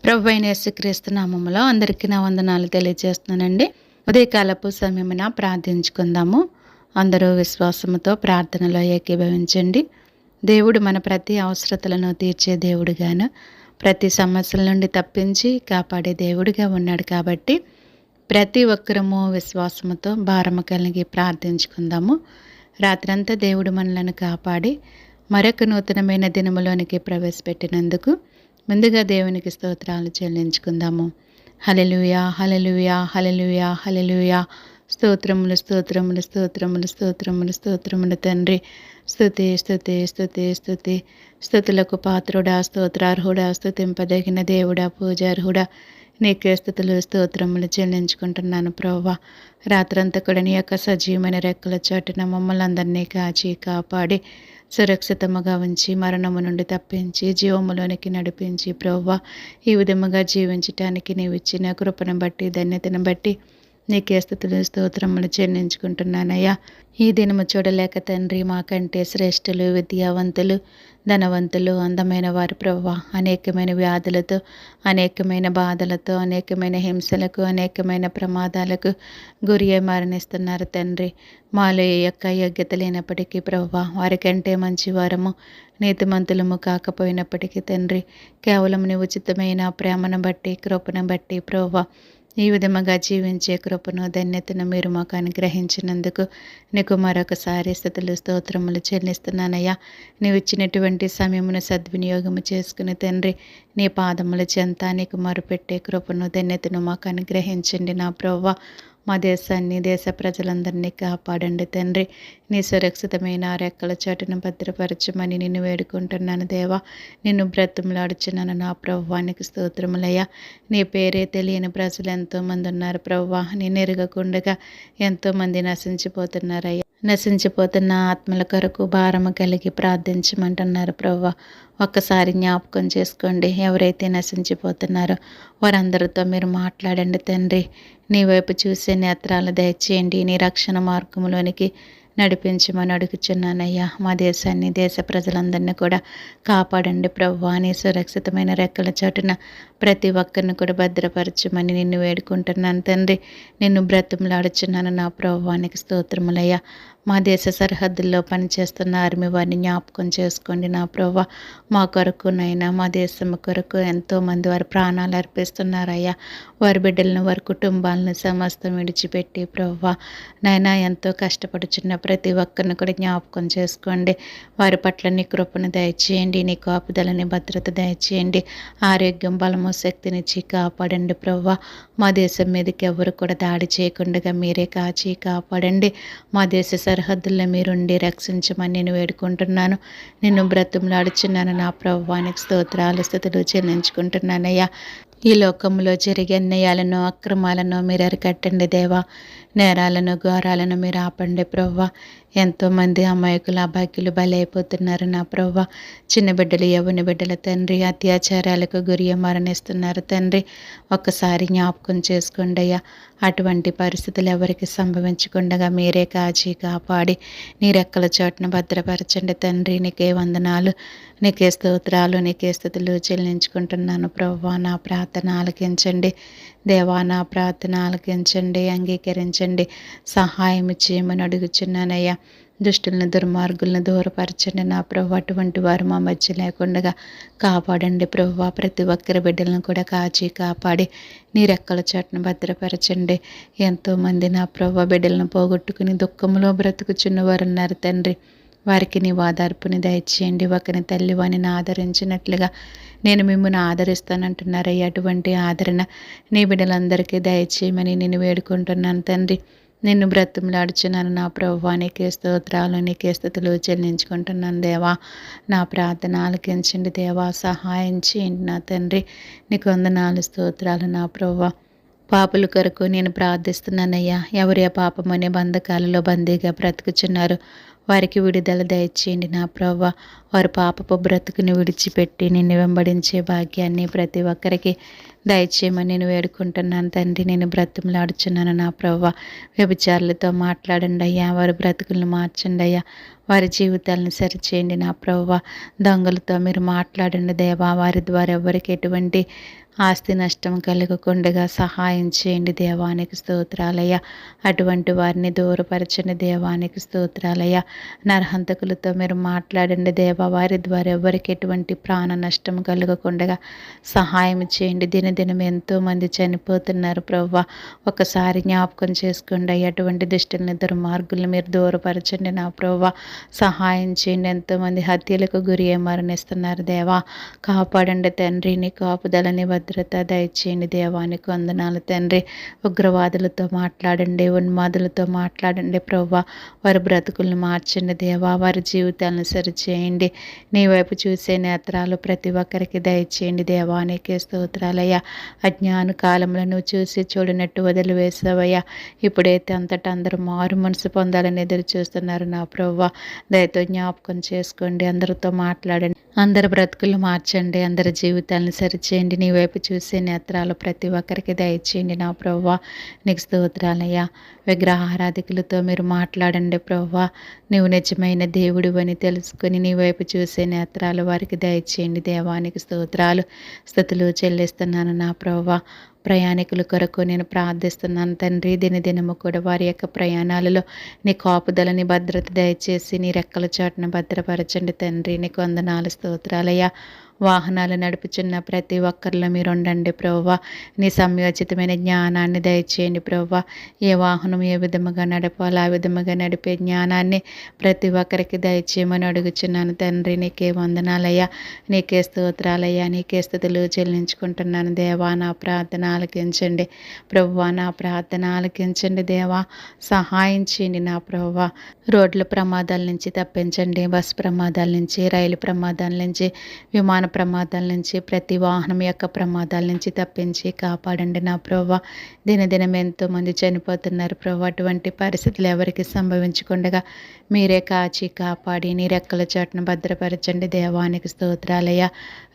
ప్రభువైన యేసుక్రీస్తు నామములో అందరికీ నా వందనాలు తెలియజేస్తున్నానండి. ఉదయకాలపు సమయమున ప్రార్థించుకుందాము. అందరూ విశ్వాసముతో ప్రార్థనలో ఏకీభవించండి. దేవుడు మన ప్రతి అవసరతలను తీర్చే దేవుడుగాను, ప్రతి సమస్యల నుండి తప్పించి కాపాడే దేవుడిగా ఉన్నాడు కాబట్టి ప్రతి ఒక్కరము విశ్వాసముతో భారము కలిగి ప్రార్థించుకుందాము. రాత్రంతా దేవుడు మనలను కాపాడి మరొక నూతనమైన దినములోనికి ప్రవేశపెట్టినందుకు ముందుగా దేవునికి స్తోత్రాలు చెల్లించుకుందాము. హల్లెలూయా, హల్లెలూయా, హల్లెలూయా, హల్లెలూయా. స్తోత్రములు, స్తోత్రములు, స్తోత్రములు, స్తోత్రములు, స్తోత్రములు తండ్రి. స్తుతి, స్తుతి, స్తుతి, స్తుతి. స్తుతులకు పాత్రుడా, స్తోత్రార్హుడా, స్తుతింపదగిన దేవుడా, పూజార్హుడా, నీకే స్తుతులు స్తోత్రములు చెల్లించుకుంటున్నాను ప్రభువా. రాత్రంతా కూడా నీ యొక్క సజీవమైన రెక్కల చాటున మమ్మల్ని అందరినీ కాచి కాపాడి సురక్షితముగా ఉంచి మరణము నుండి తప్పించి జీవములోనికి నడిపించి ప్రభువా, ఈ విధముగా జీవించటానికి నీవు ఇచ్చిన కృపను బట్టి ధన్యతను బట్టి నీకే స్తుతులు స్తోత్రములు చెల్లించుకుంటున్నానయ్యా. ఈ దినము చూడలేక తండ్రి మాకంటే శ్రేష్ఠులు, విద్యావంతులు, ధనవంతులు, అందమైన వారు ప్రభువా అనేకమైన వ్యాధులతో, అనేకమైన బాధలతో, అనేకమైన హింసలకు, అనేకమైన ప్రమాదాలకు గురి అయి మరణిస్తున్నారు తండ్రి. మాలో ఏ యొక్క యోగ్యత లేనప్పటికీ ప్రభువా వారికంటే మంచివారము, నీతిమంతులము కాకపోయినప్పటికీ తండ్రి కేవలం నీ ఉచితమైన ప్రేమను బట్టి, కృపను బట్టి ప్రభువా ఈ విధముగా జీవించే కృపను ధన్యతను మీరు మాకు అనుగ్రహించినందుకు నీకు మరొకసారి స్తుతులు స్తోత్రములు చెల్లిస్తున్నానయ్యా. నీవు ఇచ్చినటువంటి సమయమును సద్వినియోగము చేసుకుని తండ్రి నీ పాదముల చెంత నీకు మరుపెట్టే కృపను ధన్యతను మాకు అనుగ్రహించండి నా ప్రభువా. మా దేశాన్ని, దేశ ప్రజలందరినీ కాపాడండి తండ్రి. నీ సురక్షితమైన రెక్కల చాటును భద్రపరచమని నిన్ను వేడుకుంటున్నాను దేవా. నిన్ను బ్రతిమలాడుచున్నాను నా ప్రభువానికి స్తోత్రములయ్యా. నీ పేరే తెలియని ప్రజలు ఎంతోమంది ఉన్నారు ప్రభువా. నేను ఎరగకుండగా ఎంతోమంది నశించిపోతున్నారయ్యా. నశించిపోతున్న ఆత్మల కొరకు భారము కలిగి ప్రార్థించమంటున్నారు ప్రభువా. ఒక్కసారి జ్ఞాపకం చేసుకోండి. ఎవరైతే నశించిపోతున్నారో వారందరితో మీరు మాట్లాడండి తండ్రి. నీ వైపు చూసే నేత్రాలు దయచేయండి. నీ రక్షణ మార్గంలోనికి నడిపించమని అడుగుచున్నానయ్యా. మా దేశాన్ని, దేశ ప్రజలందరినీ కూడా కాపాడండి ప్రభువా. నీ సురక్షితమైన రెక్కల చాటున ప్రతి ఒక్కరిని కూడా భద్రపరచమని నిన్ను వేడుకుంటున్నాను తండ్రి. నిన్ను బ్రతిమలాడుచున్నాను నా ప్రభువానికి స్తోత్రములయ్యా. మా దేశ సరిహద్దుల్లో పనిచేస్తున్న ఆర్మీ వారిని జ్ఞాపకం చేసుకోండి నా ప్రభువా. మా కొరకు నైనా మా దేశం కొరకు ఎంతోమంది వారి ప్రాణాలు అర్పిస్తున్నారయ్యా. వారి బిడ్డలను, వారి కుటుంబాలను సమస్తం విడిచిపెట్టి ప్రభువా నైనా ఎంతో కష్టపడుచున్న ప్రతి ఒక్కరిని కూడా జ్ఞాపకం చేసుకోండి. వారి పట్ల నీ కృపను దయచేయండి. నీ కాపుదలని భద్రత దయచేయండి. ఆరోగ్యం, బలము, శక్తినిచ్చి కాపాడండి ప్రభువా. మా దేశం మీదకి ఎవరు కూడా దాడి చేయకుండా మీరే కాచి కాపాడండి. మా దేశ సరిహద్దుల్లో మీరుండి రక్షించమని నేను వేడుకుంటున్నాను. నిన్ను బ్రతిమలాడుచున్నాను నా ప్రభువానికి స్తోత్రాలు స్తుతులు చెల్లించుకుంటున్నానయ్యా. ఈ లోకంలో జరిగే అన్యాయాలను, అక్రమాలను మీరు అరికట్టండి దేవా. నేరాలను, ఘోరాలను మీరు ఆపండి ప్రభువా. ఎంతోమంది అమాయకులు, అభాగ్యులు బలైపోతున్నారు నా ప్రభువా. చిన్న బిడ్డలు, యవ్వన బిడ్డల తండ్రి అత్యాచారాలకు గురి మరణిస్తున్నారు తండ్రి. ఒక్కసారి జ్ఞాపకం చేసుకోండి అయ్యా. అటువంటి పరిస్థితులు ఎవరికి సంభవించకుండా మీరే కాచి కాపాడి నీ రెక్కల చోటును భద్రపరచండి తండ్రి. నీకే వందనాలు, నీకే స్తోత్రాలు, నీకే స్తుతులు చెల్లించుకుంటున్నాను ప్రభువా. నా ప్రార్థన ఆలకించండి దేవా. నా ప్రార్థన ఆలకించండి, అంగీకరించండి, సహాయం చేయమని అడుగుచున్నానయ్యా. దుష్టులను, దుర్మార్గులను దూరపరచండి నా ప్రభు. అటువంటి వారు మా మధ్య లేకుండా కాపాడండి ప్రభువా. ప్రతి ఒక్కరి బిడ్డలను కూడా కాచి కాపాడి నీ రెక్కల చాటును భద్రపరచండి. ఎంతోమంది నా ప్రభు బిడ్డలను పోగొట్టుకుని దుఃఖంలో బ్రతుకుచున్న వారు ఉన్నారు తండ్రి. వారికి నీ ఓదార్పుని దయచేయండి. ఒకరిని తల్లి వాణిని ఆదరించినట్లుగా నేను మిమ్మల్ని ఆదరిస్తానంటున్నారయ్యా. అటువంటి ఆదరణ నీ బిడ్డలందరికీ దయచేయమని నేను వేడుకుంటున్నాను తండ్రి. నిన్ను బ్రతిమలాడుచున్నాను నా ప్రభువా. నీకే స్తోత్రాలు, నీకే స్తుతులు చెల్లించుకుంటున్నాను దేవా. నా ప్రార్థన ఆలకించండి దేవా. సహాయం చేయండి నా తండ్రి. నీకు వందనాలు, స్తోత్రాలు నా ప్రభువా. పాపుల కొరకు నేను ప్రార్థిస్తున్నానయ్యా. ఎవరి పాపం అనే బంధకాలలో బందీగా బ్రతుకుచున్నారు వారికి విడుదల దయచేయండి నా ప్రభువా. వారి పాపపు బ్రతుకుని విడిచిపెట్టి నిన్ను వెంబడించే భాగ్యాన్ని ప్రతి ఒక్కరికి దయచేయమని నేను వేడుకుంటున్నాను తండ్రి. నేను బ్రతిమలాడుచున్నాను నా ప్రభువా. వ్యభిచారులతో మాట్లాడండి అయ్యా. వారి బ్రతుకులను మార్చండి అయ్యా. వారి జీవితాలను సరిచేయండి నా ప్రభువా. దొంగలతో మీరు మాట్లాడండి దేవా. వారి ద్వారా ఎవరికి ఎటువంటి ఆస్తి నష్టం కలగకుండా సహాయం చేయండి దేవానికి స్తోత్రాలయ్య. అటువంటి వారిని దూరపరచండి దేవానికి స్తోత్రాలయ్య. నరహంతకులతో మీరు మాట్లాడండి దేవా. వారి ద్వారా ఎవరికి ఎటువంటి ప్రాణ నష్టం కలగకుండా సహాయం చేయండి. దినదినం ఎంతోమంది చనిపోతున్నారు ప్రవ్వా. ఒకసారి జ్ఞాపకం చేసుకోండి. అటువంటి దుష్టుల్ని దుర్మార్గుల్ని మీరు దూరపరచండి నా ప్రవ్వా. సహాయం చేయండి. ఎంతోమంది హత్యలకు గురి మరణిస్తున్నారు దేవా. కాపాడండి తండ్రి. నీ కాపుదలని భద్రత దయచేయండి దేవానికి వందనాలు తండ్రి. ఉగ్రవాదులతో మాట్లాడండి, ఉన్మాదులతో మాట్లాడండి ప్రవ్వా. వారి బ్రతుకులను మార్చండి దేవా. వారి జీవితాలను సరిచేయండి. నీ వైపు చూసే నేత్రాలు ప్రతి ఒక్కరికి దయచేయండి దేవానికి స్తోత్రాలయ్యా. అజ్ఞాన కాలంలో నువ్వు చూసి చూడనట్టు వదిలివేసావయ్యా. ఇప్పుడైతే అంతటా అందరూ మారు మనసు పొందాలని ఎదురు చూస్తున్నారు నా ప్రవ్వా. దయతో జ్ఞాపకం చేసుకోండి. అందరితో మాట్లాడండి. అందరి బ్రతుకులు మార్చండి. అందరి జీవితాలను సరిచేయండి. నీ వైపు చూసే నేత్రాలు ప్రతి ఒక్కరికి దయచేయండి నా ప్రవ్వా. నీకు స్తోత్రాలయ్యా. విగ్రహారాధికులతో మీరు మాట్లాడండి ప్రవ్వా. నీవు నిజమైన దేవుడు అని తెలుసుకొని నీ వైపు చూసే నేత్రాలు వారికి దయచేయండి దేవానికి స్తోత్రాలు స్తుతులు చెల్లిస్తున్నాను నా ప్రవ్వా. ప్రయాణికుల కొరకు నేను ప్రార్థిస్తున్నాను తండ్రి. దినదినము కూడా వారి యొక్క ప్రయాణాలలో నీ కాపుదలని భద్రత దయచేసి నీ రెక్కల చాటును భద్రపరచండి తండ్రి. నీకు వందనాలు స్తోత్రాలయ్యా. వాహనాలు నడుపుచున్న ప్రతి ఒక్కరిలో మీరు ఉండండి ప్రవ్వా. నీ సంయోచితమైన జ్ఞానాన్ని దయచేయండి ప్రవ్వా. ఏ వాహనం ఏ విధముగా నడపాలో ఆ విధముగా నడిపే జ్ఞానాన్ని ప్రతి ఒక్కరికి దయచేయమని అడుగుచున్నాను తండ్రి. నీకే వందనాలయ్యా. నీకే స్తోత్రాలయ్యా. నీకే స్తుతులు చెల్లించుకుంటున్నాను దేవా. నా ప్రార్థన ఆలకించండి ప్రవ్వా. నా ప్రార్థన ఆలకించండి దేవా. సహాయం చేయండి నా ప్రవ్వా. రోడ్ల ప్రమాదాల నుంచి తప్పించండి. బస్ ప్రమాదాల నుంచి, రైలు ప్రమాదాల నుంచి, విమాన ప్రమాదాల నుంచి, ప్రతి వాహనం యొక్క ప్రమాదాల నుంచి తప్పించి కాపాడండి నా ప్రవ్వా. దినదినం ఎంతోమంది చనిపోతున్నారు ప్రవ్వా. అటువంటి పరిస్థితులు ఎవరికి సంభవించకుండా మీరే కాచి కాపాడి నీ రెక్కల చాటును భద్రపరచండి దేవానికి స్తోత్రాలయ్యా.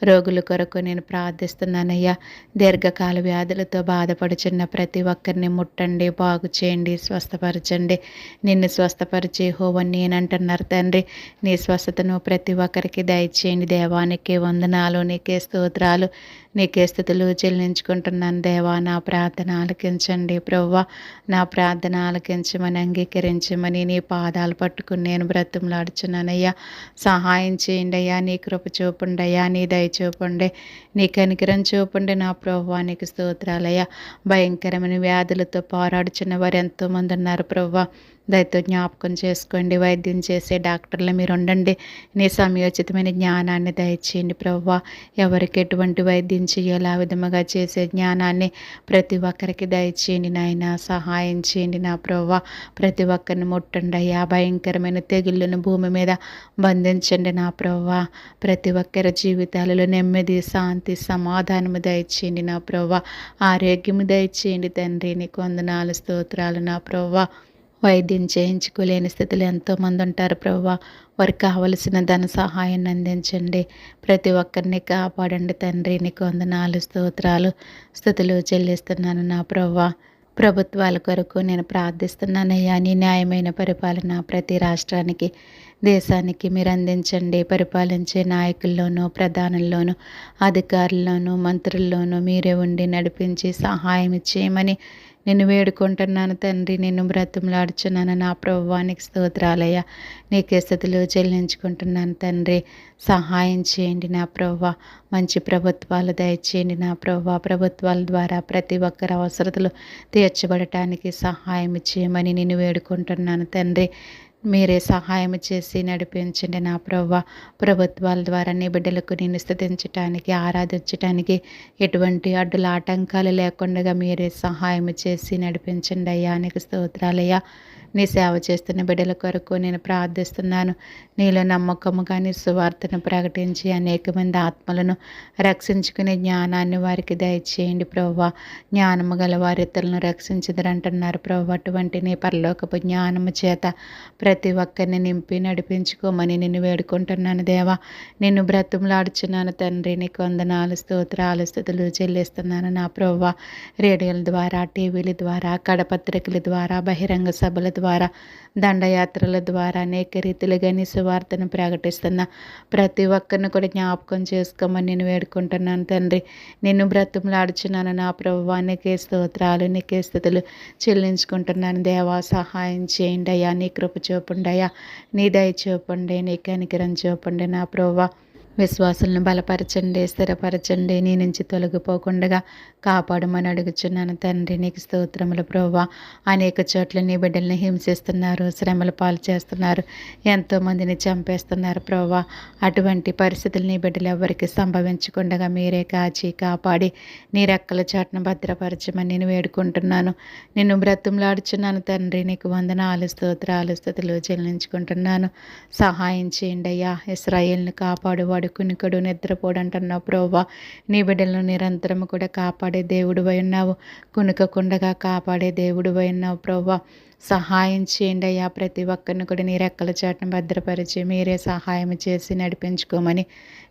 రోగుల కొరకు నేను ప్రార్థిస్తున్నానయ్యా. దీర్ఘకాల వ్యాధులతో బాధపడుచున్న ప్రతి ఒక్కరిని ముట్టండి, బాగు చేయండి, స్వస్థపరచండి. నిన్ను స్వస్థపరిచి యెహోవాని నేనంటున్నారు తండ్రి. నీ స్వస్థతను ప్రతి ఒక్కరికి దయచేయండి దేవానికి వందనాలు. నీకే స్తోత్రాలు, నీకే స్తుతులు చెల్లించుకుంటున్నాను దేవా. నా ప్రార్థన ఆలకించండి ప్రవ్వా. నా ప్రార్థన ఆలకించమని అంగీకరించమని నీ పాదాలు పట్టుకుని నేను బ్రతిమలాడుచున్నానయ్యా. సహాయం చేయండి అయ్యా. నీ కృప చూపండి అయ్యా. నీ దయ చూపండి. నీ కనికరం చూపండి నా ప్రవ్వా. నీకు స్తోత్రాలయ్యా. భయంకరమైన వ్యాధులతో పోరాడుచున్న వారు ఎంతోమంది ఉన్నారు ప్రవ్వా. దయతో జ్ఞాపకం చేసుకోండి. వైద్యం చేసే డాక్టర్లు మీరు ఉండండి. నీ సమయోచితమైన జ్ఞానాన్ని దయచేయండి ప్రవ్వా. ఎవరికి ఎటువంటి వైద్యం చేయాలో ఆ విధముగా చేసే జ్ఞానాన్ని ప్రతి ఒక్కరికి దయచేయండి నాయన. సహాయం చేయండి నా ప్రవ్వా. ప్రతి ఒక్కరిని ముట్టండి అయ్యా. భయంకరమైన తెగుళ్ళను భూమి మీద బంధించండి నా ప్రవ్వా. ప్రతి ఒక్కరి జీవితాలలో నెమ్మది, శాంతి, సమాధానము దయచేయండి నా ప్రవ్వా. ఆరోగ్యము దయచేయండి తండ్రి. నీకు వందనాలు స్తోత్రాలు నా ప్రవ్వా. వైద్యం చేయించుకోలేని స్థితిలో ఎంతోమంది ఉంటారు ప్రవ్వా. వారికి కావలసిన ధన సహాయాన్ని అందించండి. ప్రతి ఒక్కరిని కాపాడండి తండ్రి. నీకు వందనాలు స్తోత్రాలు స్తుతులు చెల్లిస్తున్నాను నా ప్రవ్వా. ప్రభుత్వాల కొరకు నేను ప్రార్థిస్తున్నానయ్యా. నీ న్యాయమైన పరిపాలన ప్రతి రాష్ట్రానికి, దేశానికి మీరు అందించండి. పరిపాలించే నాయకుల్లోనూ, ప్రధానుల్లోనూ, అధికారుల్లోనూ, మంత్రుల్లోనూ మీరే ఉండి నడిపించి సహాయం చేయమని నిన్ను వేడుకుంటున్నాను తండ్రి. నిన్ను బ్రతిమలాడుచున్నాను నా ప్రభువానికి స్తోత్రాలయ్యా. నీకే స్తుతులు చెల్లించుకుంటున్నాను తండ్రి. సహాయం చేయండి నా ప్రభువా. మంచి ప్రభుత్వాలు దయచేయండి నా ప్రభువా. ప్రభుత్వాల ద్వారా ప్రతి ఒక్కరి అవసరతలు తీర్చబడటానికి సహాయం చేయమని నిన్ను వేడుకుంటున్నాను తండ్రి. మీరే సహాయం చేసి నడిపించండి నా ప్రభువా. ప్రభుత్వాల ద్వారా నీ బిడ్డలకు నిన్ను స్తుతించటానికి, ఆరాధించటానికి ఎటువంటి అడ్డుల ఆటంకాలు లేకుండా మీరే సహాయం చేసి నడిపించండి అయ్యా. నీకు స్తోత్రాలయ్యా. నీ సేవ చేస్తున్న బిడ్డల కొరకు నేను ప్రార్థిస్తున్నాను. నీలో నమ్మకముగా నీ సువార్తను ప్రకటించి అనేక మంది ఆత్మలను రక్షించుకునే జ్ఞానాన్ని వారికి దయచేయండి ప్రభువా. జ్ఞానము గల వారి ఇతరులను రక్షించదురంటున్నారు ప్రభువా. అటువంటి నీ పరలోకపు జ్ఞానము చేత ప్రతి ఒక్కరిని నింపి నడిపించుకోమని నిన్ను వేడుకుంటున్నాను దేవా. నిన్ను బ్రతుములాడుచున్నాను తండ్రి. నీకు వందనాలు, స్తోత్రాలు, స్తుతులు చెల్లిస్తున్నాను నా ప్రభువా. రేడియోల ద్వారా, టీవీల ద్వారా, కడపత్రికల ద్వారా, బహిరంగ సభల ద్వారా, దండయాత్రల ద్వారా అనేక రీతిలుగా నీ సువార్తను ప్రకటిస్తున్న ప్రతి ఒక్కరిని కూడా జ్ఞాపకం చేసుకోమని నేను వేడుకుంటున్నాను తండ్రి. నిన్ను బ్రతుములాడుచున్నాను నా ప్రభువా. నీకే స్తోత్రాలు, నీకే స్తుతులు చెల్లించుకుంటున్నాను దేవా. సహాయం చేయండి అయ్యా. నీ కృప చూపండి అయ్యా. నీ దయ చూపండి, నీ కనికరం చూపండి నా ప్రభువా. విశ్వాసులను బలపరచండి, స్థిరపరచండి, నీ నుంచి తొలగిపోకుండా కాపాడమని అడుగుచున్నాను తండ్రి. నీకు స్తోత్రములు ప్రభువా. అనేక చోట్ల నీ బిడ్డల్ని హింసిస్తున్నారు, శ్రమల పాలు చేస్తున్నారు, ఎంతోమందిని చంపేస్తున్నారు ప్రభువా. అటువంటి పరిస్థితులు నీ బిడ్డలు ఎవరికి సంభవించకుండా మీరే కాచి కాపాడి నీ రెక్కల చాటును భద్రపరచమని నేను వేడుకుంటున్నాను. నిన్ను బ్రతుములాడుచున్నాను తండ్రి. నీకు వందనాలు, స్తోత్రాలు, స్తుతులు చెల్లించుకుంటున్నాను. సహాయం చేయండి అయ్యా. ఇశ్రాయేల్ని కాపాడువాడు కునికడు నిద్రపోడంటున్నావు ప్రభువా. నీ బిడ్డలను నిరంతరము కూడా కాపాడే దేవుడివై ఉన్నావు. కునుకకుండగా కాపాడే దేవుడివై ఉన్నావు ప్రభువా. సహాయం చేయండి అయ్యా. ప్రతి ఒక్కరిని కూడా నీ రెక్కల చాటును భద్రపరిచి మీరే సహాయం చేసి నడిపించుకోమని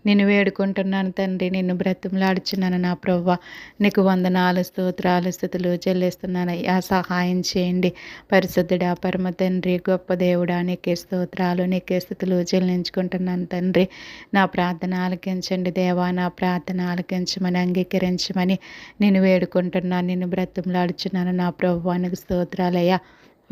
నేను వేడుకుంటున్నాను తండ్రి. నిన్ను బ్రతుములాడుచున్నాను నా ప్రభువా. నీకు వందనాలు, స్తోత్రాలు, స్తుతులు చెల్లిస్తున్నాను అయ్యా. సహాయం చేయండి పరిశుద్ధుడా, పరమ తండ్రి, గొప్ప దేవుడా. నీకే స్తోత్రాలు, నీకే స్తుతులు చెల్లించుకుంటున్నాను తండ్రి. నా ప్రార్థన ఆలకించండి దేవా. నా ప్రార్థన ఆలకించమని అంగీకరించమని నేను వేడుకుంటున్నాను. నిన్ను బ్రతుములాడుచున్నాను నా ప్రభువా. నీకు స్తోత్రాలయ్యా.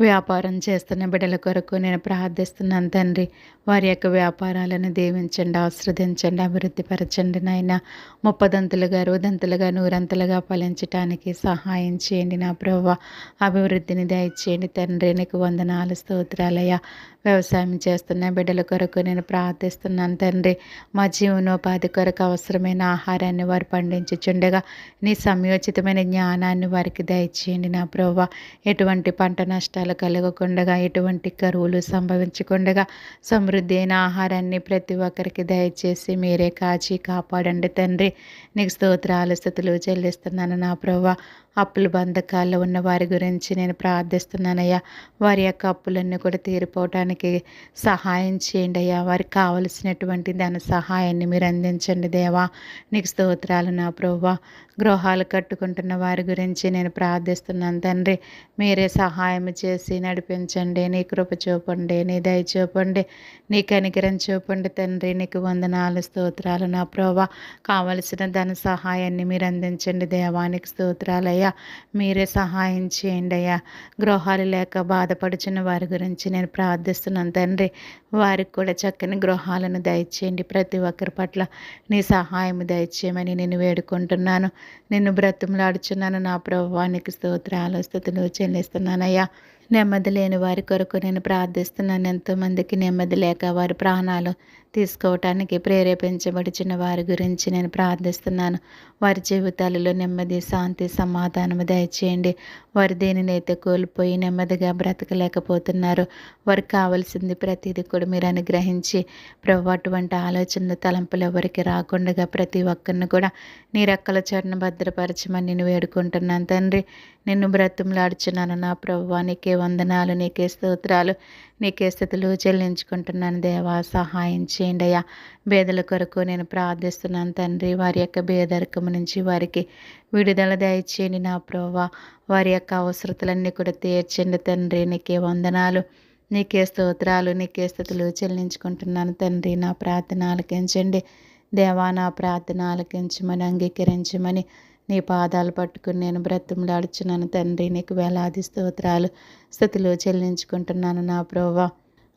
వ్యాపారం చేస్తున్న బిడ్డల కొరకు నేను ప్రార్థిస్తున్నాను తండ్రి. వారి యొక్క వ్యాపారాలను దీవించండి, ఆశీర్వదించండి, అభివృద్ధిపరచండి నాయన. ముప్పదంతులుగా, అరవదంతులుగా, నూరంతులుగా ఫలించటానికి సహాయం చేయండి నా ప్రభువా. అభివృద్ధిని దయచేయండి తండ్రి. నీకు వందనాలు, స్తోత్రాలయ్యా. వ్యవసాయం చేస్తున్న బిడ్డల కొరకు నేను ప్రార్థిస్తున్నాను తండ్రి. మా జీవనోపాధి కొరకు అవసరమైన ఆహారాన్ని వారు పండించుచుండగా నీ సమయోచితమైన జ్ఞానాన్ని వారికి దయచేయండి నా ప్రభువా. ఎటువంటి పంట నష్టాలు కలగకుండా, ఎటువంటి కరువులు సంభవించకుండా సమృద్ధి అయిన ఆహారాన్ని ప్రతి ఒక్కరికి దయచేసి మీరే కాచి కాపాడండి తండ్రి. నీకు స్తోత్రాలు, స్తుతులు చెల్లిస్తున్నాను నా ప్రభువా. అప్పుల బంధకాల్లో ఉన్న వారి గురించి నేను ప్రార్థిస్తున్నానయ్యా. వారి యొక్క అప్పులన్నీ కూడా తీరిపోవటానికి సహాయం చేయండి అయ్యా. వారికి కావలసినటువంటి ధన సహాయాన్ని మీరు అందించండి దేవా. నీకు స్తోత్రాలు నా ప్రభువా. గృహాలు కట్టుకుంటున్న వారి గురించి నేను ప్రార్థిస్తున్నాను తండ్రి. మీరే సహాయం చేసి నడిపించండి. నీ కృప చూపండి, నీ దయ చూపండి, నీ కనికరం చూపండి తండ్రి. నీకు వందనాలు, స్తోత్రాలు నా ప్రభువా. కావలసిన ధన సహాయాన్ని మీరు అందించండి దేవానికి స్తోత్రాలయ్యా. మీరే సహాయం చేయండి అయ్యా. గృహాలు లేక బాధపడుచున్న వారి గురించి నేను ప్రార్థిస్తున్నాను తండ్రి. వారికి కూడా చక్కని గృహాలను దయచేయండి. ప్రతి ఒక్కరి పట్ల నీ సహాయం దయచేయమని నేను వేడుకుంటున్నాను. నిన్ను బ్రతుములాడుచున్నాను నా ప్రభువానికి స్తోత్రాలు, స్తుతులు చెల్లిస్తున్నానయ్యా. నెమ్మది లేని వారి కొరకు నేను ప్రార్థిస్తున్నాను. ఎంతోమందికి నెమ్మది లేక వారి ప్రాణాలు తీసుకోవటానికి ప్రేరేపించబడిచిన వారి గురించి నేను ప్రార్థిస్తున్నాను. వారి జీవితాలలో నెమ్మది, శాంతి, సమాధానము దయచేయండి. వారు దేనినైతే కోల్పోయి నెమ్మదిగా బ్రతకలేకపోతున్నారు, వారికి కావాల్సింది ప్రతిదీ కూడా మీరు అనుగ్రహించి ప్రభు అటువంటి ఆలోచనలు, తలంపులు ఎవరికి రాకుండా ప్రతి ఒక్కరిని కూడా నీ రెక్కల చాటున భద్రపరచమని నేను వేడుకుంటున్నాను తండ్రి. నిన్ను బ్రతుములాడుచున్నాను నా ప్రభువా. నీకే వందనాలు, నీకే స్తోత్రాలు, నీకే స్థుతులు చెల్లించుకుంటున్నాను దేవా. సహాయం చేయండి అయ్యా. పేదల కొరకు నేను ప్రార్థిస్తున్నాను తండ్రి. వారి యొక్క పేదరికము నుంచి వారికి విడుదల దయచేయండి నా ప్రభువా. వారి యొక్క అవసరతలన్నీ కూడా తీర్చండి తండ్రి. నీకే వందనాలు, నీకే స్తోత్రాలు, నీకే స్థుతులు చెల్లించుకుంటున్నాను తండ్రి. నా ప్రార్థన ఆలకించండి దేవా. నా ప్రార్థన ఆలకించమని అంగీకరించమని నీ పాదాలు పట్టుకుని నేను బ్రతిమలాడుచున్నాను తండ్రి. నీకు వేలాది స్తోత్రాలు, స్తుతులు చెల్లించుకుంటున్నాను నా ప్రభువా.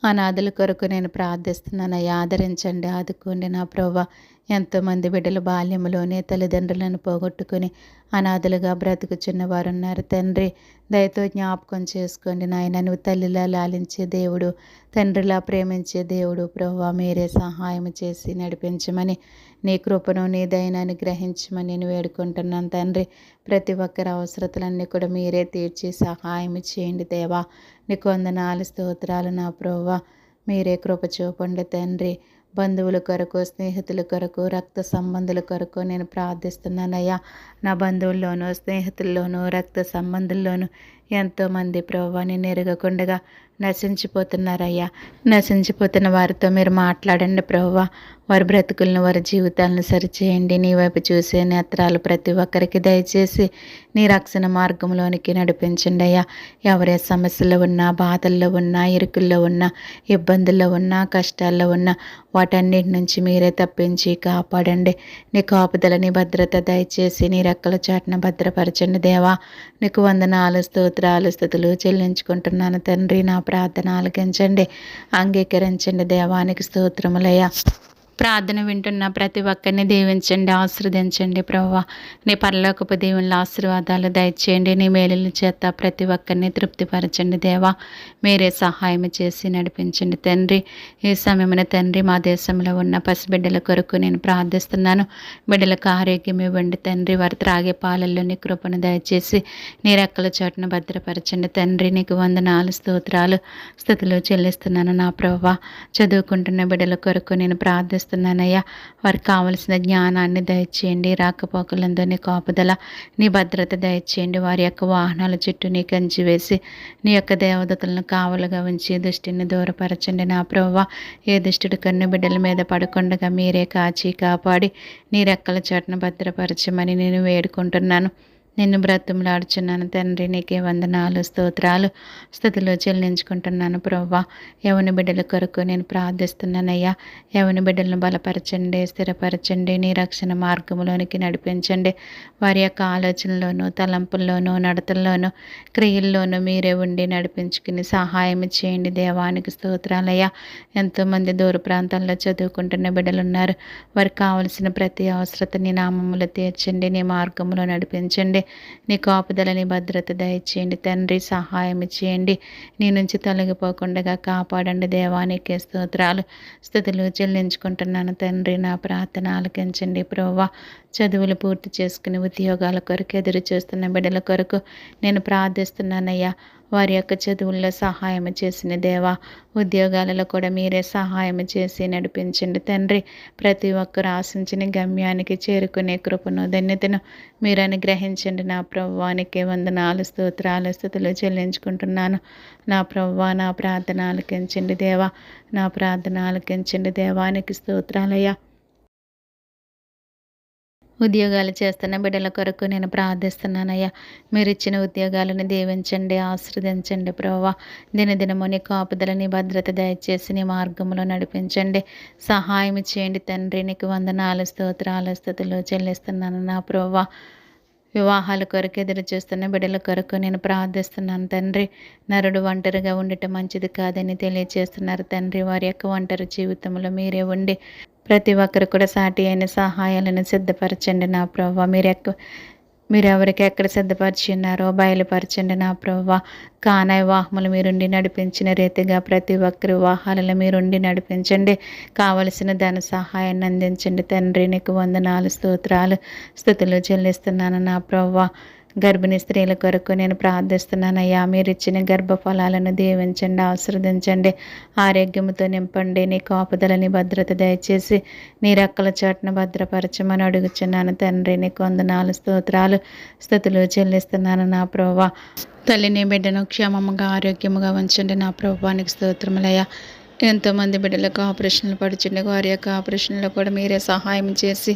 అనాథల కొరకు నేను ప్రార్థిస్తున్నాను. ఆదరించండి, ఆదుకోండి నా ప్రభువా. ఎంతోమంది బిడ్డలు బాల్యంలోనే తల్లిదండ్రులను పోగొట్టుకుని అనాథలుగా బ్రతుకుచున్న వారు ఉన్నారు తండ్రి. దయతో జ్ఞాపకం చేసుకోండి నాయన. నువ్వు తల్లిలా లాలించే దేవుడు, తండ్రిలా ప్రేమించే దేవుడు ప్రభువా. మీరే సహాయం చేసి నడిపించమని, నీ కృపను, నీ దయను గ్రహించమని నేను వేడుకుంటున్నాను తండ్రి. ప్రతి ఒక్కరి అవసరతలన్నీ కూడా మీరే తీర్చి సహాయం చేయండి దేవా. నీకు వందనాలు, స్తోత్రాలు నా ప్రభువా. మీరే కృప చూపండి తండ్రి. బంధువుల కొరకు, స్నేహితుల కొరకు, రక్త సంబంధుల కొరకు నేను ప్రార్థిస్తున్నానయ్యా. నా బంధువుల్లోనూ, స్నేహితుల్లోనూ, రక్త సంబంధుల్లోనూ ఎంతోమంది ప్రభువా నిన్ను ఎరగకుండగా నశించిపోతున్నారయ్యా. నశించిపోతున్న వారితో మీరు మాట్లాడండి ప్రభువా. వారి బ్రతుకులను, వారి జీవితాలను సరిచేయండి. నీ వైపు చూసే నేత్రాలు ప్రతి ఒక్కరికి దయచేసి నీ రక్షణ మార్గంలోనికి నడిపించండి అయ్యా. ఎవరే సమస్యలో ఉన్నా, బాధల్లో ఉన్నా, ఇరుకుల్లో ఉన్నా, ఇబ్బందుల్లో ఉన్నా, కష్టాల్లో ఉన్నా వాటన్నిటి నుంచి మీరే తప్పించి కాపాడండి. నీ కాపుదల, నీ భద్రత దయచేసి నీ రెక్కల చాటున భద్రపరచండి దేవా. నీకు వందనాలు, స్తోత్రాలు, స్తుతులు చెల్లించుకుంటున్నాను తండ్రి. నా ప్రార్థన ఆలకించండి, అంగీకరించండి దేవానికి స్తోత్రములయ్యా. ప్రార్థన వింటున్న ప్రతి ఒక్కరిని దీవించండి, ఆశీర్వదించండి ప్రభువా. నీ పరలోకపు దేవుళ్ళ ఆశీర్వాదాలు దయచేయండి. నీ మేలుల చేత ప్రతి ఒక్కరిని తృప్తిపరచండి దేవా. మీరే సహాయం చేసి నడిపించండి తండ్రి. ఈ సమయమున తండ్రి మా దేశంలో ఉన్న పసిబిడ్డల కొరకు నేను ప్రార్థిస్తున్నాను. బిడ్డలకు ఆరోగ్యం ఇవ్వండి తండ్రి. వారు త్రాగే పాలల్లో నీ కృపను దయచేసి నీ రెక్కల చోటును భద్రపరచండి తండ్రి. నీకు వందనాలు, స్తోత్రాలు, స్తుతులు చెల్లిస్తున్నాను నా ప్రభువా. చదువుకుంటున్న బిడ్డల కొరకు నేను ప్రార్థిస్తున్నానయ్యా. వారికి కావలసిన జ్ఞానాన్ని దయచేయండి. రాకపోకలందు నీ కాపుదల, నీ భద్రత దయచేయండి. వారి యొక్క వాహనాల చుట్టూ నీ కంచి వేసి నీ యొక్క దేవదూతలను కావలుగా ఉంచి దుష్టిని దూరపరచండి నా ప్రభువా. ఏ దుష్టుడు కన్ను బిడ్డల మీద పడకుండగా మీరే కాచి కాపాడి నీ రెక్కల చాటును భద్రపరచమని నేను వేడుకుంటున్నాను. నిన్ను బ్రతిమలాడుచున్నాను తండ్రి. నీకే వందనాలు, స్తోత్రాలు, స్తుతులు చెల్లించుకుంటున్నాను ప్రభువా. యవని బిడ్డల కొరకు నేను ప్రార్థిస్తున్నానయ్యా. యవని బిడ్డలను బలపరచండి, స్థిరపరచండి, నీ రక్షణ మార్గంలోనికి నడిపించండి. వారి యొక్క ఆలోచనలోనూ, తలంపుల్లోనూ, నడతల్లోనూ, క్రియల్లోనూ మీరే ఉండి నడిపించుకుని సహాయం చేయండి దేవానికి స్తోత్రాలయ్యా. ఎంతోమంది దూర ప్రాంతాల్లో చదువుకుంటున్న బిడ్డలు ఉన్నారు. వారికి కావలసిన ప్రతి అవసరత నీ నామములో తీర్చండి, నీ మార్గంలో నడిపించండి. నీ కాపుదల, నీ భద్రత దయచేయండి తండ్రి. సహాయం చేయండి, నీ నుంచి తొలగిపోకుండా కాపాడండి దేవానికి స్తోత్రాలు, స్తుతులు చెల్లించుకుంటున్నాను తండ్రి. నా ప్రార్థన ఆలకించండి ప్రభువా. చదువులు పూర్తి చేసుకుని ఉద్యోగాల కొరకు ఎదురు చూస్తున్న బిడ్డల కొరకు నేను ప్రార్థిస్తున్నానయ్యా. వారి యొక్క చదువుల్లో సహాయం చేసిన దేవా, ఉద్యోగాలలో కూడా మీరే సహాయం చేసి నడిపించండి తండ్రి. ప్రతి ఒక్కరు ఆశించిన గమ్యానికి చేరుకునే కృపను, ధన్యతను మీరు అనుగ్రహించండి నా ప్రభువానికి వందనాలు, స్తోత్రాలు, స్తుతులు చెల్లించుకుంటున్నాను నా ప్రభువా. నా ప్రార్థన ఆలకించండి దేవా. నా ప్రార్థన ఆలకించండి దేవానికి స్తోత్రాలయ్యా. ఉద్యోగాలు చేస్తున్న బిడ్డల కొరకు నేను ప్రార్థిస్తున్నానయ్యా. మీరు ఇచ్చిన ఉద్యోగాలను దీవించండి, ఆశీర్వదించండి ప్రభువా. దినదినము నీ కాపుదల, నీ భద్రత దయచేసి నీ మార్గంలో నడిపించండి, సహాయం చేయండి తండ్రి. నీకు వందనాలు, స్తోత్రాలు, స్తుతులు చెల్లిస్తున్నాను నా ప్రభువా. వివాహాల కొరకు ఎదురు చూస్తున్న బిడ్డల కొరకు నేను ప్రార్థిస్తున్నాను తండ్రి. నరుడు ఒంటరిగా ఉండటం మంచిది కాదని తెలియజేస్తున్నారు తండ్రి. వారి యొక్క ఒంటరి జీవితంలో మీరే ఉండి ప్రతి ఒక్కరు కూడా సాటి అయిన సహాయాలను సిద్ధపరచండి నా ప్రభువా. మీరు ఎవరికి ఎక్కడ సిద్ధపరిచి ఉన్నారో బయలుపరచండి నా ప్రభువా. కానా వివాహములు మీరుండి నడిపించిన రీతిగా ప్రతి ఒక్కరి వివాహాలలో మీరుండి నడిపించండి. కావలసిన ధన సహాయాన్ని అందించండి తండ్రి. నీకు వందనాలు, స్తోత్రాలు, స్తుతులు చెల్లిస్తున్నాను నా ప్రభువా. గర్భిణీ స్త్రీల కొరకు నేను ప్రార్థిస్తున్నానయ్యా. మీరు ఇచ్చిన గర్భఫలాలను దీవించండి, ఆశీర్వదించండి, ఆరోగ్యంతో నింపండి. నీ కాపుదలని భద్రత దయచేసి నీ రెక్కల చాటున భద్రపరచమని అడుగుచున్నాను తండ్రి. నీకు వందనాలు, స్తోత్రాలు, స్తుతులు చెల్లిస్తున్నాను నా ప్రభువా. తల్లిని బిడ్డను క్షేమముగా, ఆరోగ్యముగా ఉంచండి నా ప్రభువానికి స్తోత్రములయ్యా. ఎంతోమంది బిడ్డలకు ఆపరేషన్లు పడుచుండే వారి యొక్క ఆపరేషన్లో కూడా మీరే సహాయం చేసి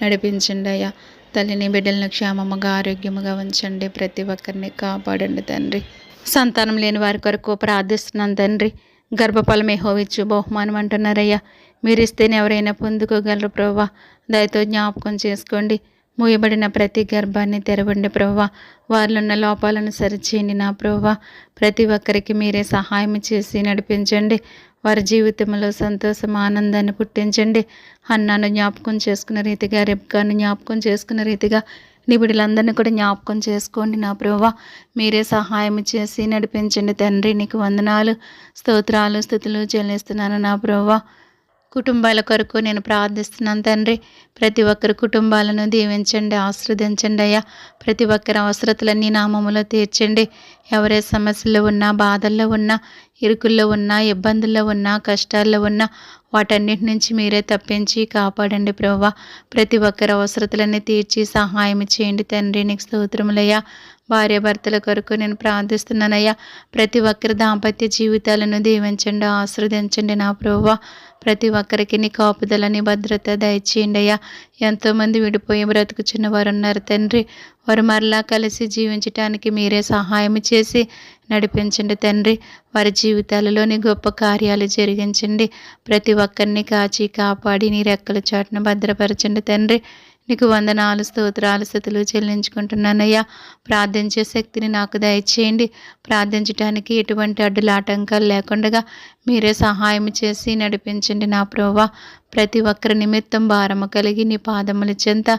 నడిపించండి అయ్యా. తల్లిని బిడ్డలను క్షేమముగా, ఆరోగ్యముగా ఉంచండి. ప్రతి ఒక్కరిని కాపాడండి తండ్రి. సంతానం లేని వారి కొరకు ప్రార్థిస్తున్నాను తండ్రి. గర్భఫలం యెహోవాయిచ్చు బహుమానం అంటున్నారయ్యా. మీరు ఇస్తేనే ఎవరైనా పొందుకోగలరు ప్రభువా. దయతో జ్ఞాపకం చేసుకోండి. మూయబడిన ప్రతి గర్భాన్ని తెరవండి ప్రభువా. వారిలో ఉన్న లోపాలను సరిచేయండి నా ప్రభువా. ప్రతి ఒక్కరికి మీరే సహాయం చేసి నడిపించండి. వారి జీవితంలో సంతోషం, ఆనందాన్ని పుట్టించండి. హన్నాను జ్ఞాపకం చేసుకున్న రీతిగా, రెబ్కాను జ్ఞాపకం చేసుకున్న రీతిగా నీ బిడ్డలందరినీ కూడా జ్ఞాపకం చేసుకోండి నా ప్రభువా. మీరే సహాయం చేసి నడిపించండి తండ్రి. నీకు వందనాలు, స్తోత్రాలు, స్తుతులు చెల్లిస్తున్నాను నా ప్రభువా. కుటుంబాల కొరకు నేను ప్రార్థిస్తున్నాను తండ్రి. ప్రతి ఒక్కరి కుటుంబాలను దీవించండి, ఆశీర్వదించండి అయ్యా. ప్రతి ఒక్కరి అవసరతలన్నీ నామములో తీర్చండి. ఎవరే సమస్యలు ఉన్నా, బాధల్లో ఉన్నా, ఇరుకుల్లో ఉన్న, ఇబ్బందుల్లో ఉన్న, కష్టాల్లో ఉన్న వాటన్నిటి నుంచి మీరే తప్పించి కాపాడండి ప్రభువా. ప్రతి ఒక్కరి అవసరతలన్నీ తీర్చి సహాయం చేయండి తండ్రి. నీకు స్తోత్రములయ్యా. భార్యాభర్తల కొరకు నేను ప్రార్థిస్తున్నానయ్యా. ప్రతి ఒక్కరి దాంపత్య జీవితాలను దీవించండి, ఆశీర్వదించండి నా ప్రభువా. ప్రతి ఒక్కరికి నీ కాపుదల, నీ భద్రత దయచేయండి అయ్యా. ఎంతోమంది విడిపోయి బ్రతుకుచున్న వారు ఉన్నారు తండ్రి. వారు మరలా కలిసి జీవించటానికి మీరే సహాయం చేసి నడిపించండి తండ్రి. వారి జీవితాలలోని గొప్ప కార్యాలు జరిగించండి. ప్రతి ఒక్కరిని కాచి కాపాడి నీ రెక్కల చాటున భద్రపరచండి తండ్రి. నీకు వందనాలు, స్తోత్రాలు, స్తుతులు చెల్లించుకుంటున్నానయ్యా. ప్రార్థించే శక్తిని నాకు దయచేయండి. ప్రార్థించడానికి ఎటువంటి అడ్డుల ఆటంకాలు లేకుండా మీరే సహాయం చేసి నడిపించండి నా ప్రభువా. ప్రతి ఒక్కరి నిమిత్తం భారము కలిగి నీ పాదముల చెంత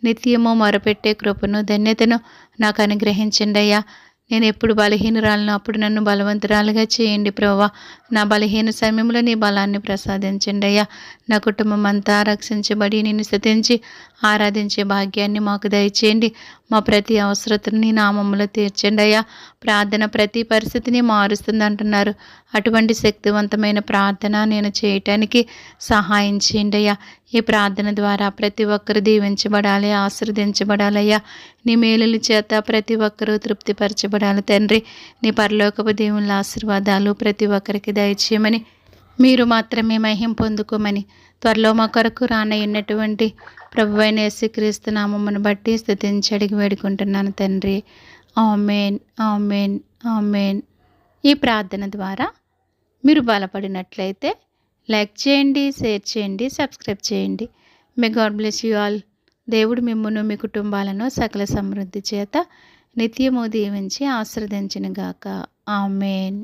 నిత్యము మొరపెట్టే కృపను, ధన్యతను నాకు అనుగ్రహించండి అయ్యా. నేను ఎప్పుడు బలహీనురాలను అప్పుడు నన్ను బలవంతురాలుగా చేయండి ప్రభువా. నా బలహీన సమయంలో నీ బలాన్ని ప్రసాదించండి అయ్యా. నా కుటుంబం అంతా రక్షించబడి నిన్ను స్తుతించి ఆరాధించే భాగ్యాన్ని మాకు దయచేయండి. మా ప్రతి అవసరతను నీ నామములో తీర్చండి అయ్యా. ప్రార్థన ప్రతి పరిస్థితిని మారుస్తుంది అంటున్నారు. అటువంటి శక్తివంతమైన ప్రార్థన నేను చేయటానికి సహాయం చేయండి అయ్యా. ఈ ప్రార్థన ద్వారా ప్రతి ఒక్కరు దీవించబడాలి, ఆశీర్వదించబడాలయ్యా. నీ మేలుల చేత ప్రతి ఒక్కరూ తృప్తిపరచబడాలి తండ్రి. నీ పరలోకపు దేవుళ్ళ ఆశీర్వాదాలు ప్రతి ఒక్కరికి దయచేయమని, మీరు మాత్రమే మహిమ పొందుకోమని, త్వరలో మా కొరకు రానయ్యున్నటువంటి ప్రభువైన యేసుక్రీస్తు నామమును బట్టి స్తుతించి అడిగి వేడుకుంటున్నాను తండ్రి. ఆమేన్, ఆమేన్, ఆమేన్. ఈ ప్రార్థన ద్వారా మీరు బలపడినట్లయితే లైక్ చేయండి, షేర్ చేయండి, సబ్స్క్రైబ్ చేయండి. May God bless you all. దేవుడు మిమ్మును మీ కుటుంబాలను సకల సమృద్ధి చేత నిత్యము దీవించి ఆశీర్వదించును గాక. ఆమేన్.